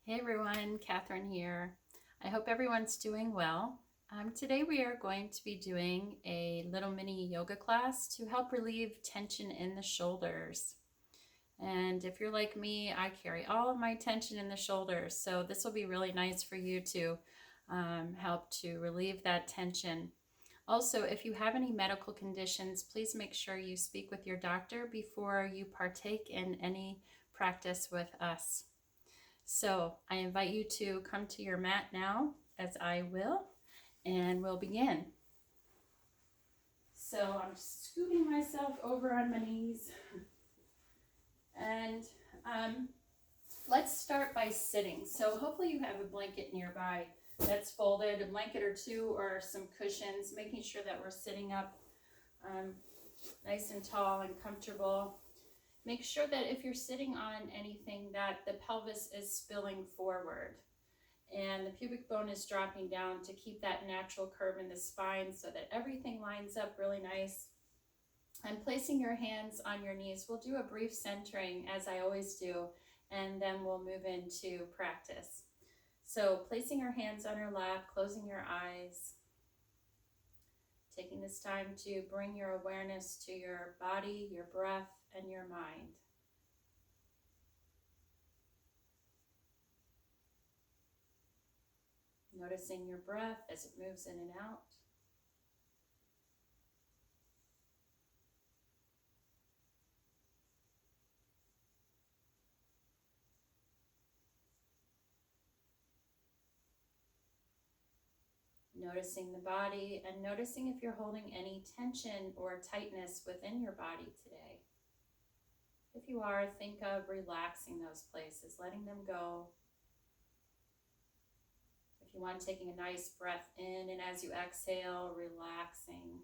Hey everyone, Catherine here. I hope everyone's doing well. Today we are going to be doing a little mini yoga class to help relieve tension in the shoulders. And if you're like me, I carry all of my tension in the shoulders, so this will be really nice for you to help to relieve that tension. Also, if you have any medical conditions, please make sure you speak with your doctor before you partake in any practice with us. So I invite you to come to your mat now, as I will, and we'll begin. So I'm scooting myself over on my knees, and let's start by sitting. So hopefully you have a blanket nearby that's folded, a blanket or two, or some cushions, making sure that we're sitting up nice and tall and comfortable. Make sure that if you're sitting on anything that the pelvis is spilling forward and the pubic bone is dropping down to keep that natural curve in the spine so that everything lines up really nice. And placing your hands on your knees, we'll do a brief centering as I always do, and then we'll move into practice. So placing your hands on your lap, closing your eyes, taking this time to bring your awareness to your body, your breath, and your mind. Noticing your breath as it moves in and out. Noticing the body and noticing if you're holding any tension or tightness within your body today. If you are, think of relaxing those places, letting them go. If you want, taking a nice breath in, and as you exhale, relaxing.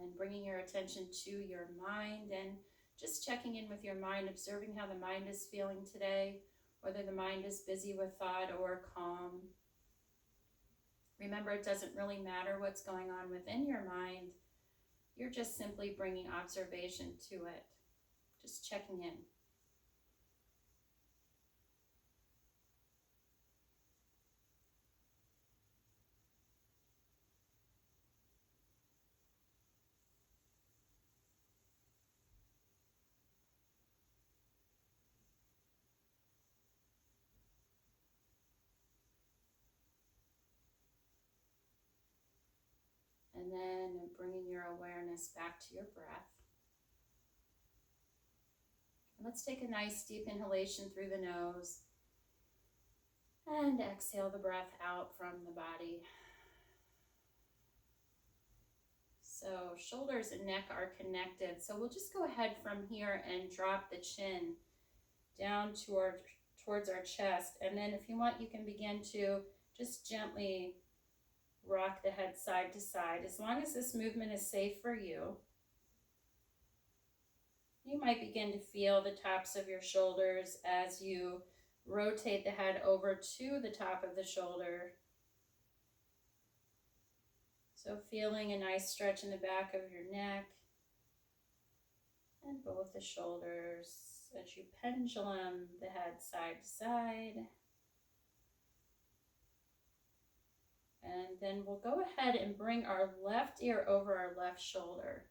And bringing your attention to your mind and just checking in with your mind, observing how the mind is feeling today, whether the mind is busy with thought or calm. Remember, it doesn't really matter what's going on within your mind. You're just simply bringing observation to it, just checking in. And then bringing your awareness back to your breath. And let's take a nice deep inhalation through the nose and exhale the breath out from the body. So shoulders and neck are connected. So we'll just go ahead from here and drop the chin down towards our chest. And then if you want, you can begin to just gently rock the head side to side. As long as this movement is safe for you, you might begin to feel the tops of your shoulders as you rotate the head over to the top of the shoulder. So feeling a nice stretch in the back of your neck and both the shoulders as you pendulum the head side to side. And then we'll go ahead and bring our left ear over our left shoulder.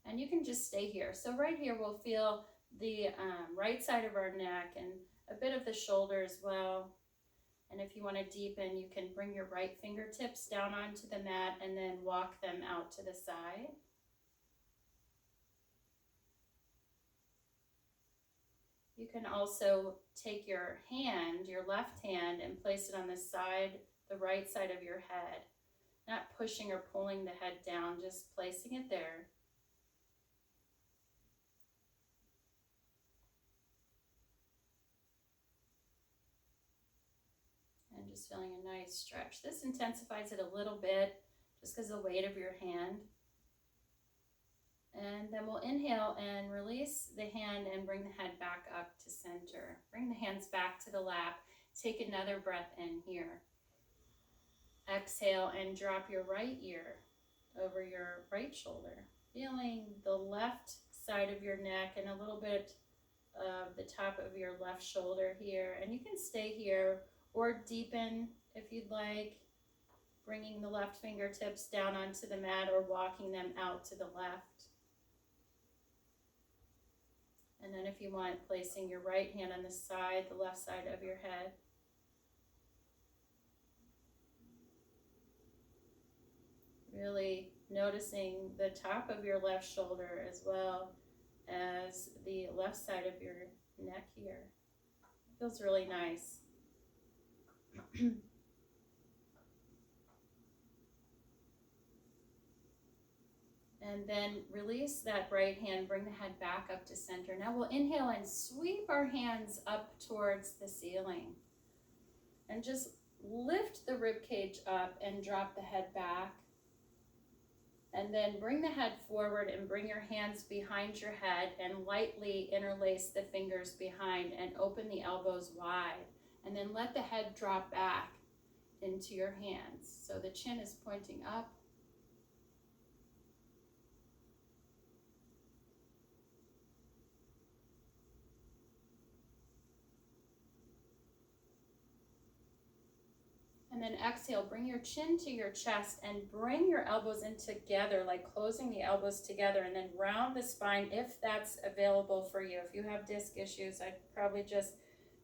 And you can just stay here. So right here we'll feel the right side of our neck and a bit of the shoulder as well. And if you want to deepen, you can bring your right fingertips down onto the mat and then walk them out to the side. You can also take your hand, your left hand, and place it on the side, the right side of your head. Not pushing or pulling the head down, just placing it there. And just feeling a nice stretch. This intensifies it a little bit just because of the weight of your hand. And then we'll inhale and release the hand and bring the head back up to center. center. Bring the hands back to the lap. Take another breath in here. Exhale and drop your right ear over your right shoulder. Feeling the left side of your neck and a little bit of the top of your left shoulder here. And you can stay here or deepen if you'd like, bringing the left fingertips down onto the mat or walking them out to the left. And then if you want, placing your right hand on the side, the left side of your head. Really noticing the top of your left shoulder as well as the left side of your neck here. Feels really nice. And then release that right hand, bring the head back up to center. Now we'll inhale and sweep our hands up towards the ceiling. And just lift the rib cage up and drop the head back. And then bring the head forward and bring your hands behind your head and lightly interlace the fingers behind and open the elbows wide. And then let the head drop back into your hands. So the chin is pointing up. And then exhale, bring your chin to your chest and bring your elbows in together, like closing the elbows together, and then round the spine if that's available for you. If you have disc issues, I'd probably just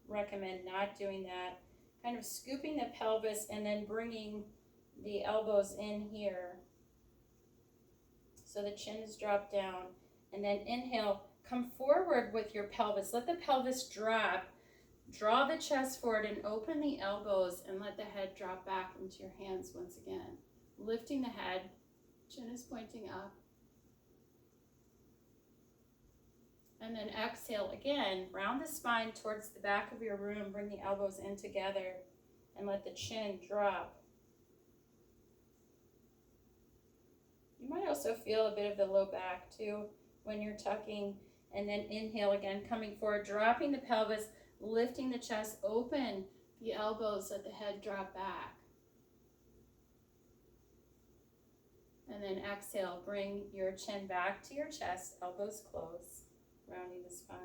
recommend not doing that. Kind of scooping the pelvis and then bringing the elbows in here. So the chin is dropped down. And then inhale, come forward with your pelvis. Let the pelvis drop. Draw the chest forward and open the elbows and let the head drop back into your hands once again. Lifting the head, chin is pointing up. And then exhale again, round the spine towards the back of your room, bring the elbows in together and let the chin drop. You might also feel a bit of the low back too when you're tucking. And then inhale again, coming forward, dropping the pelvis, lifting the chest, open the elbows, let the head drop back. And then exhale, bring your chin back to your chest, elbows close, rounding the spine.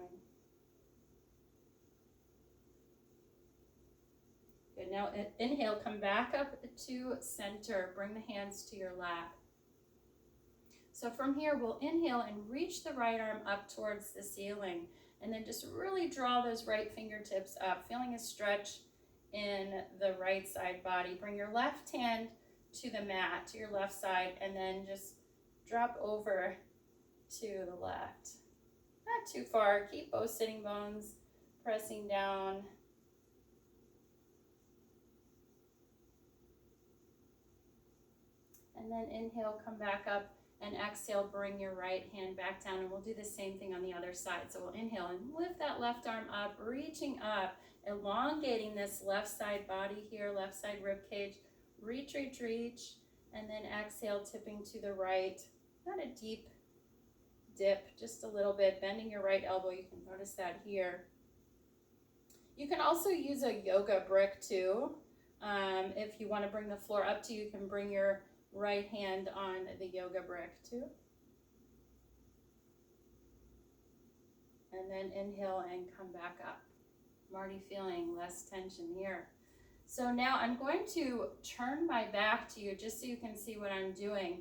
Good, now inhale, come back up to center, bring the hands to your lap. So from here, we'll inhale and reach the right arm up towards the ceiling. And then just really draw those right fingertips up, feeling a stretch in the right side body. Bring your left hand to the mat, to your left side, and then just drop over to the left. Not too far. Keep both sitting bones pressing down. And then inhale, come back up. And exhale, bring your right hand back down, and we'll do the same thing on the other side. So we'll inhale and lift that left arm up, reaching up, elongating this left side body here, left side rib cage. Reach, reach, reach, and then exhale, tipping to the right. Not a deep dip, just a little bit, bending your right elbow. You can notice that here. You can also use a yoga brick too. If you want to bring the floor up to you, you can bring your right hand on the yoga brick too. And then inhale and come back up. I'm already feeling less tension here. So now I'm going to turn my back to you just so you can see what I'm doing.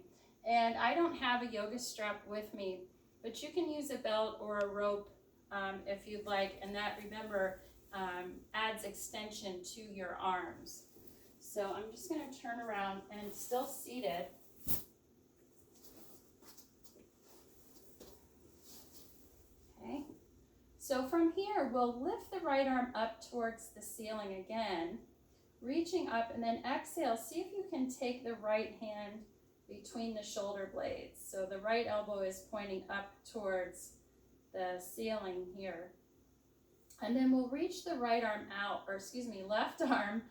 And I don't have a yoga strap with me, but you can use a belt or a rope if you'd like. And that, remember, adds extension to your arms. So I'm just going to turn around and still seated. Okay. So from here, we'll lift the right arm up towards the ceiling again, reaching up, and then exhale. See if you can take the right hand between the shoulder blades. So the right elbow is pointing up towards the ceiling here. And then we'll reach the right arm out, or left arm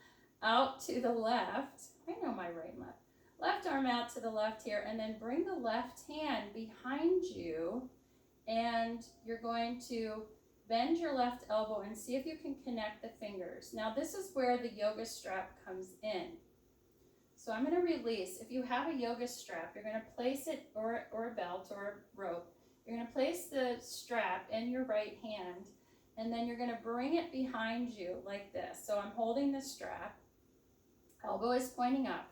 out to the left. I know my right and left. Left arm out to the left here, and then bring the left hand behind you, and you're going to bend your left elbow and see if you can connect the fingers. Now this is where the yoga strap comes in. So I'm going to release. If you have a yoga strap, you're going to place it, or a belt or a rope. You're going to place the strap in your right hand, and then you're going to bring it behind you like this. So I'm holding the strap, elbow is pointing up,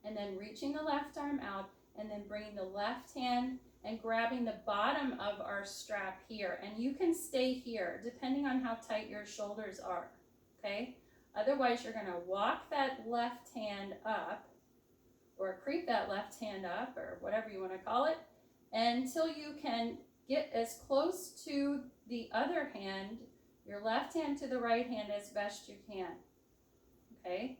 and then reaching the left arm out, and then bringing the left hand and grabbing the bottom of our strap here. And you can stay here depending on how tight your shoulders are, okay? Otherwise, you're going to walk that left hand up, or creep that left hand up, or whatever you want to call it, until you can get as close to the other hand, your left hand to the right hand, as best you can, okay?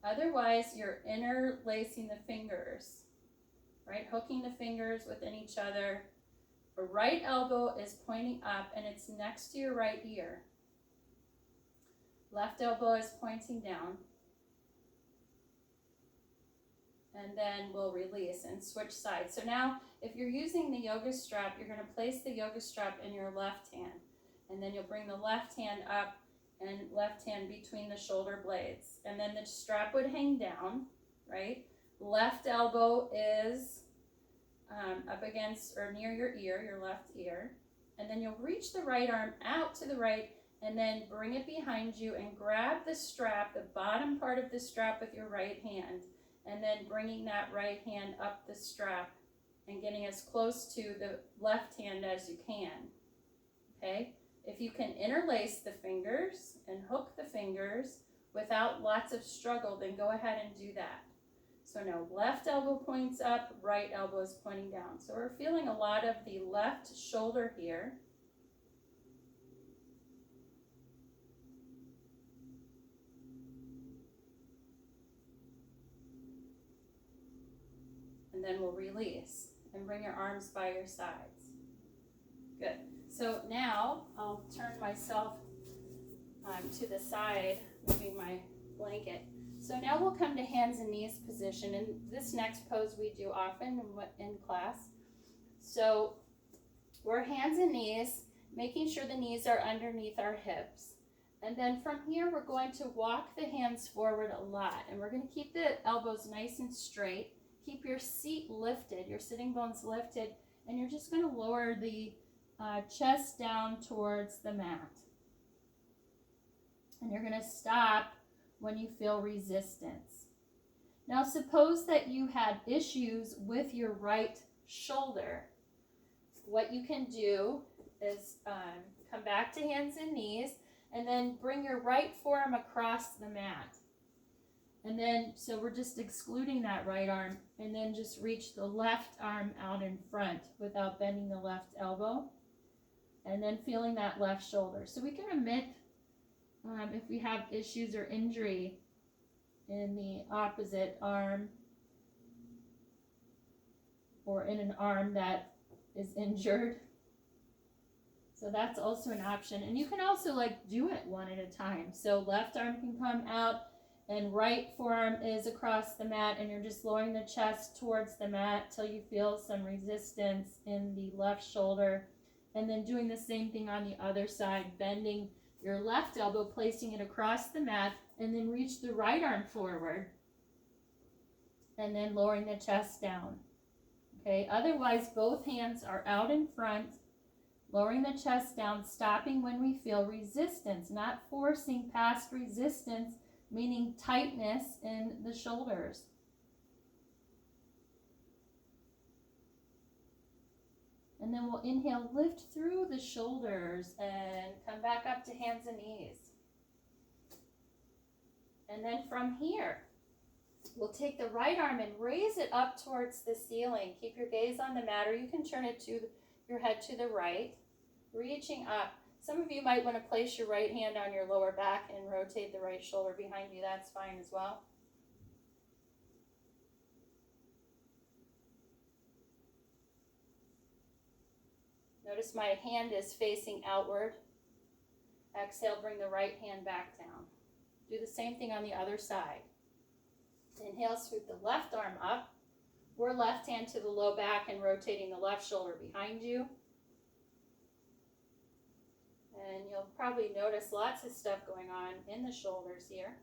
Otherwise, you're interlacing the fingers, right? Hooking the fingers within each other. The right elbow is pointing up and it's next to your right ear. Left elbow is pointing down. And then we'll release and switch sides. So now, if you're using the yoga strap, you're going to place the yoga strap in your left hand. And then you'll bring the left hand up and left hand between the shoulder blades. And then the strap would hang down, right? Left elbow is up against or near your ear, your left ear. And then you'll reach the right arm out to the right and then bring it behind you and grab the strap, the bottom part of the strap with your right hand. And then bringing that right hand up the strap and getting as close to the left hand as you can, okay? If you can interlace the fingers and hook the fingers without lots of struggle, then go ahead and do that. So now left elbow points up, right elbow is pointing down. So we're feeling a lot of the left shoulder here. And then we'll release and bring your arms by your sides. Good. So now I'll turn myself to the side, moving my blanket. So now we'll come to hands and knees position. And this next pose we do often in class. So we're hands and knees, making sure the knees are underneath our hips. And then from here, we're going to walk the hands forward a lot. And we're going to keep the elbows nice and straight. Keep your seat lifted, your sitting bones lifted, and you're just going to lower the chest down towards the mat. And you're going to stop when you feel resistance. Now suppose that you had issues with your right shoulder. What you can do is come back to hands and knees and then bring your right forearm across the mat. And then, so we're just excluding that right arm, and then just reach the left arm out in front without bending the left elbow, and then feeling that left shoulder. So we can omit if we have issues or injury in the opposite arm or in an arm that is injured. So that's also an option. And you can also do it one at a time. So left arm can come out, and right forearm is across the mat, and you're just lowering the chest towards the mat till you feel some resistance in the left shoulder. And then doing the same thing on the other side, bending your left elbow, placing it across the mat, and then reach the right arm forward, and then lowering the chest down. Okay, otherwise both hands are out in front, lowering the chest down, stopping when we feel resistance, not forcing past resistance, meaning tightness in the shoulders. And then we'll inhale, lift through the shoulders and come back up to hands and knees. And then from here, we'll take the right arm and raise it up towards the ceiling. Keep your gaze on the mat, or you can turn it to your head to the right, reaching up. Some of you might want to place your right hand on your lower back and rotate the right shoulder behind you. That's fine as well. Notice my hand is facing outward. Exhale, bring the right hand back down. Do the same thing on the other side. Inhale, sweep the left arm up, or left hand to the low back and rotating the left shoulder behind you. you'll probably notice lots of stuff going on in the shoulders here.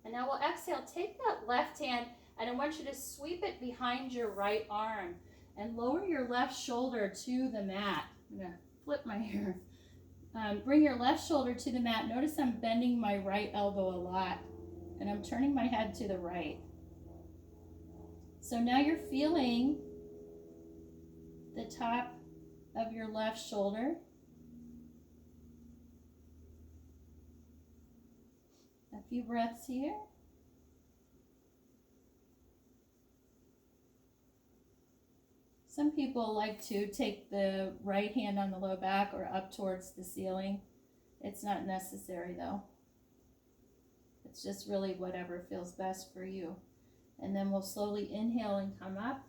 And now we'll exhale, take that left hand, and I want you to sweep it behind your right arm and lower your left shoulder to the mat. I'm gonna flip my hair. Bring your left shoulder to the mat. Notice I'm bending my right elbow a lot, and I'm turning my head to the right. So now you're feeling the top of your left shoulder. A few breaths here. Some people like to take the right hand on the low back or up towards the ceiling. It's not necessary though. It's just really whatever feels best for you. And then we'll slowly inhale and come up.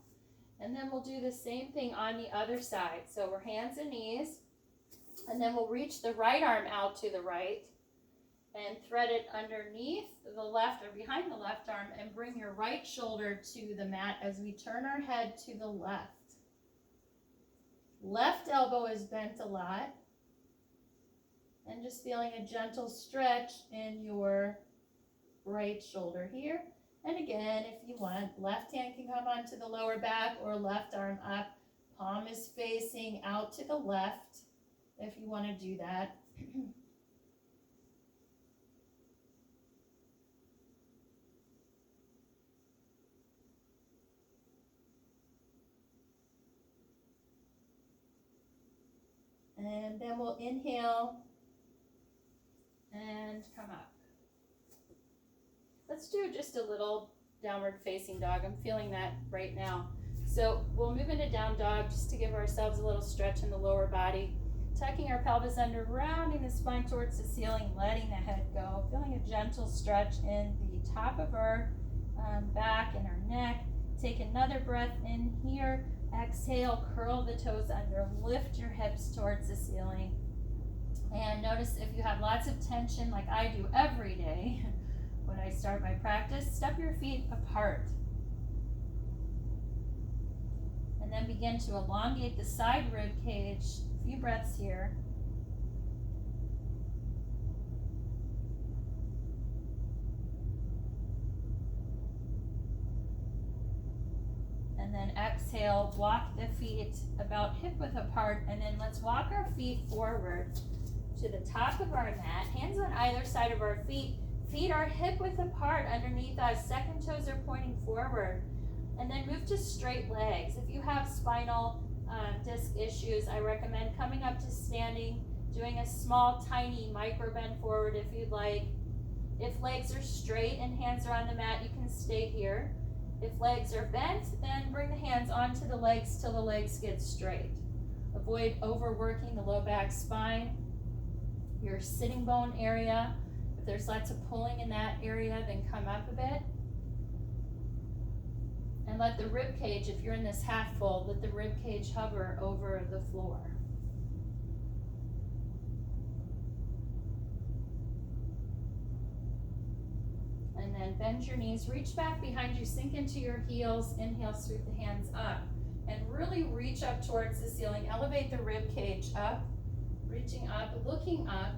And then we'll do the same thing on the other side. So we're hands and knees. And then we'll reach the right arm out to the right and thread it underneath the left or behind the left arm and bring your right shoulder to the mat as we turn our head to the left. Left elbow is bent a lot. And just feeling a gentle stretch in your right shoulder here. And again, if you want, left hand can come onto the lower back or left arm up. Palm is facing out to the left if you want to do that. And then we'll inhale and come up. Let's do just a little downward facing dog. I'm feeling that right now. So we'll move into down dog just to give ourselves a little stretch in the lower body. Tucking our pelvis under, rounding the spine towards the ceiling, letting the head go. Feeling a gentle stretch in the top of our back and our neck. Take another breath in here. Exhale, curl the toes under, lift your hips towards the ceiling. And notice if you have lots of tension like I do every day when I start my practice, step your feet apart. And then begin to elongate the side rib cage. A few breaths here. And then exhale, walk the feet about hip width apart, and then let's walk our feet forward to the top of our mat, hands on either side of our feet, feet are hip width apart underneath us, second toes are pointing forward, and then move to straight legs. If you have spinal disc issues, I recommend coming up to standing, doing a small, tiny micro bend forward if you'd like. If legs are straight and hands are on the mat, you can stay here. If legs are bent, then bring the hands onto the legs till the legs get straight. Avoid overworking the low back spine, your sitting bone area. If there's lots of pulling in that area, then come up a bit. And let the rib cage, if you're in this half fold, let the rib cage hover over the floor. And then bend your knees, reach back behind you, sink into your heels, inhale, sweep the hands up. And really reach up towards the ceiling, elevate the rib cage up, reaching up, looking up.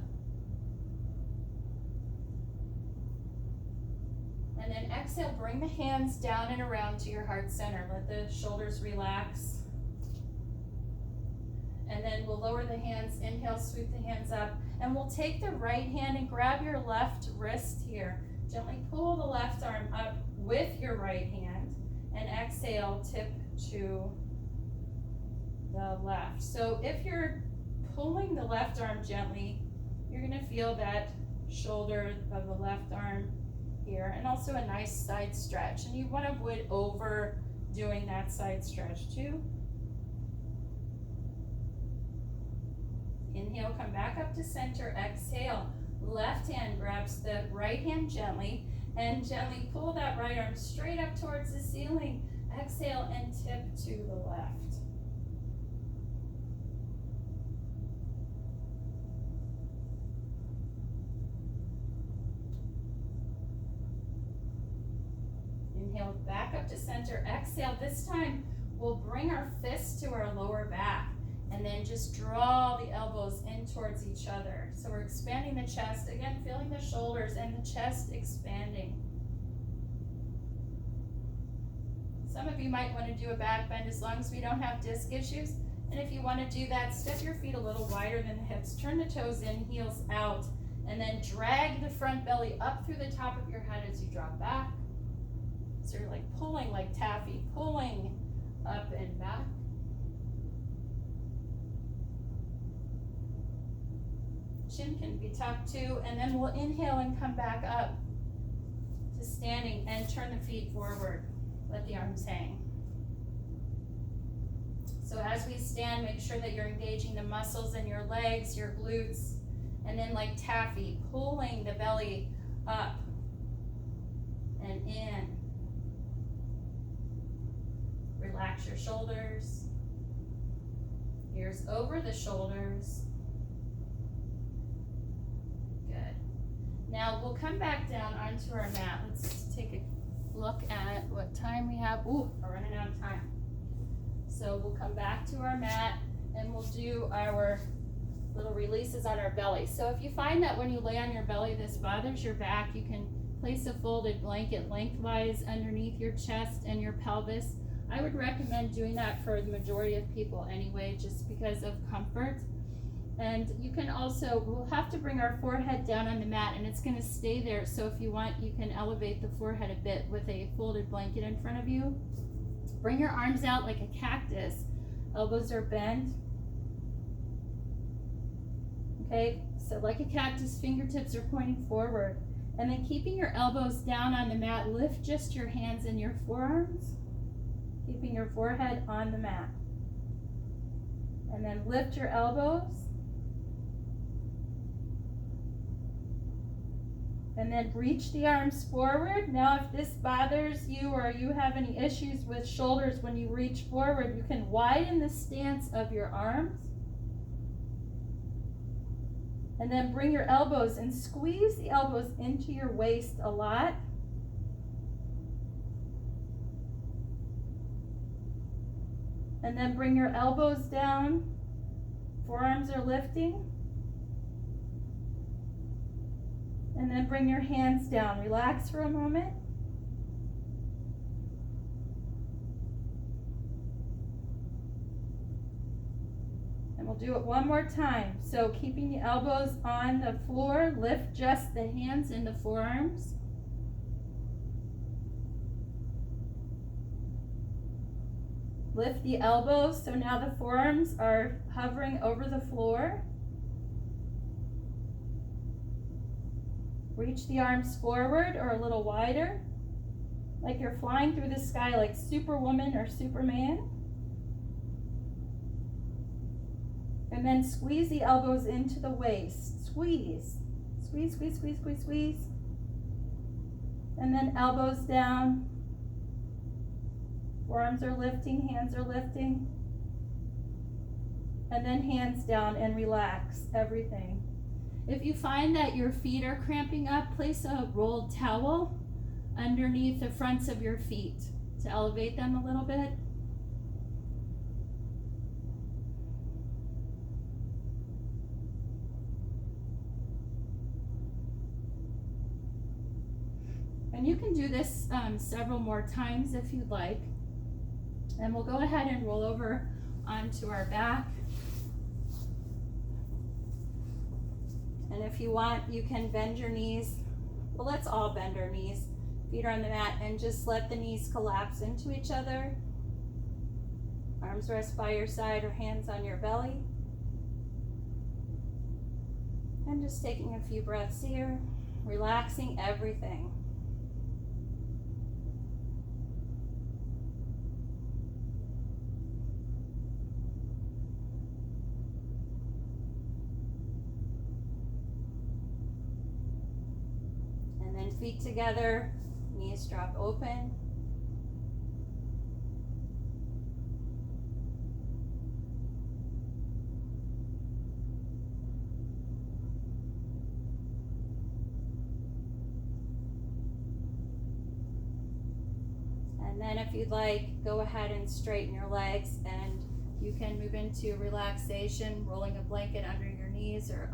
And then exhale, bring the hands down and around to your heart center. Let the shoulders relax. And then we'll lower the hands, inhale, sweep the hands up. And we'll take the right hand and grab your left wrist here. Gently pull the left arm up with your right hand. And exhale, tip to the left. So if you're pulling the left arm gently, you're going to feel that shoulder of the left arm here, and also a nice side stretch. And you want to avoid overdoing that side stretch too. Inhale, come back up to center, exhale. Left hand grabs the right hand gently, and gently pull that right arm straight up towards the ceiling. Exhale and tip to the left. Inhale, back up to center, exhale. This time we'll bring our fists to our lower back. And then just draw the elbows in towards each other. So we're expanding the chest. Again, feeling the shoulders and the chest expanding. Some of you might want to do a back bend as long as we don't have disc issues. And if you want to do that, step your feet a little wider than the hips. Turn the toes in, heels out. And then drag the front belly up through the top of your head as you drop back. So you're like pulling like taffy, pulling up and back. Chin can be tucked too, and then we'll inhale and come back up to standing and turn the feet forward. Let the arms hang. So as we stand, make sure that you're engaging the muscles in your legs, your glutes, and then like taffy, pulling the belly up and in. Relax your shoulders, ears over the shoulders. Good. Now we'll come back down onto our mat. Let's take a look at what time we have. Ooh, we're running out of time. So we'll come back to our mat and we'll do our little releases on our belly. So if you find that when you lay on your belly this bothers your back, you can place a folded blanket lengthwise underneath your chest and your pelvis. I would recommend doing that for the majority of people anyway, just because of comfort. And you can also, we'll have to bring our forehead down on the mat and it's going to stay there. So if you want, you can elevate the forehead a bit with a folded blanket in front of you. Bring your arms out like a cactus. Elbows are bent. Okay, so like a cactus, fingertips are pointing forward. And then keeping your elbows down on the mat, lift just your hands and your forearms. Keeping your forehead on the mat. And then lift your elbows. And then reach the arms forward. Now if this bothers you or you have any issues with shoulders when you reach forward, you can widen the stance of your arms. And then bring your elbows and squeeze the elbows into your waist a lot. And then bring your elbows down. Forearms are lifting. And then bring your hands down. Relax for a moment. And we'll do it one more time. So keeping the elbows on the floor, lift just the hands and the forearms. Lift the elbows, so now the forearms are hovering over the floor. Reach the arms forward or a little wider, like you're flying through the sky like Superwoman or Superman. And then squeeze the elbows into the waist. Squeeze. Squeeze, squeeze, squeeze, squeeze, squeeze. And then elbows down. Forearms are lifting, hands are lifting. And then hands down and relax everything. If you find that your feet are cramping up, place a rolled towel underneath the fronts of your feet to elevate them a little bit. And you can do this several more times if you'd like. And we'll go ahead and roll over onto our back. And if you want, you can bend your knees. Well, let's all bend our knees. Feet are on the mat and just let the knees collapse into each other. Arms rest by your side or hands on your belly. And just taking a few breaths here, relaxing everything. Feet together, knees drop open. And then if you'd like, go ahead and straighten your legs and You can move into relaxation, rolling a blanket under your knees or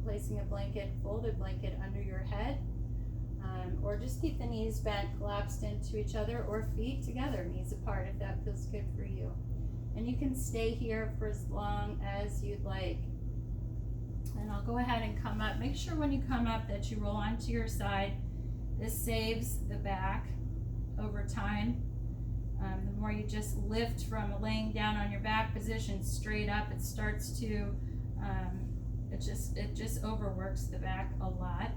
placing a blanket, folded blanket under your head. Or just keep the knees bent, collapsed into each other, or feet together, knees apart, if that feels good for you. And you can stay here for as long as you'd like. And I'll go ahead and come up. Make sure when you come up that you roll onto your side. This saves the back over time. The more you just lift from laying down on your back position straight up, it starts to, it just overworks the back a lot.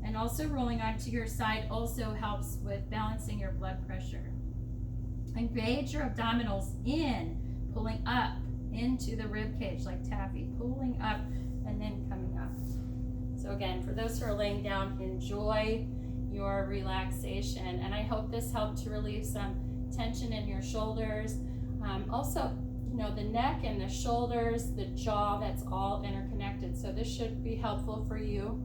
And also rolling onto your side also helps with balancing your blood pressure. Engage your abdominals in, pulling up into the rib cage like taffy, pulling up and then coming up. So again, for those who are laying down, enjoy your relaxation. And I hope this helped to relieve some tension in your shoulders. Also, you know, the neck and the shoulders, the jaw, that's all interconnected. So this should be helpful for you.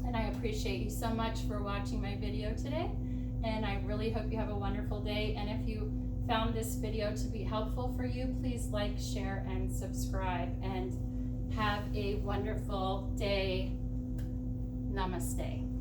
And I appreciate you so much for watching my video today. And I really hope you have a wonderful day. And if you found this video to be helpful for you, please like, share, and subscribe. And have a wonderful day. Namaste.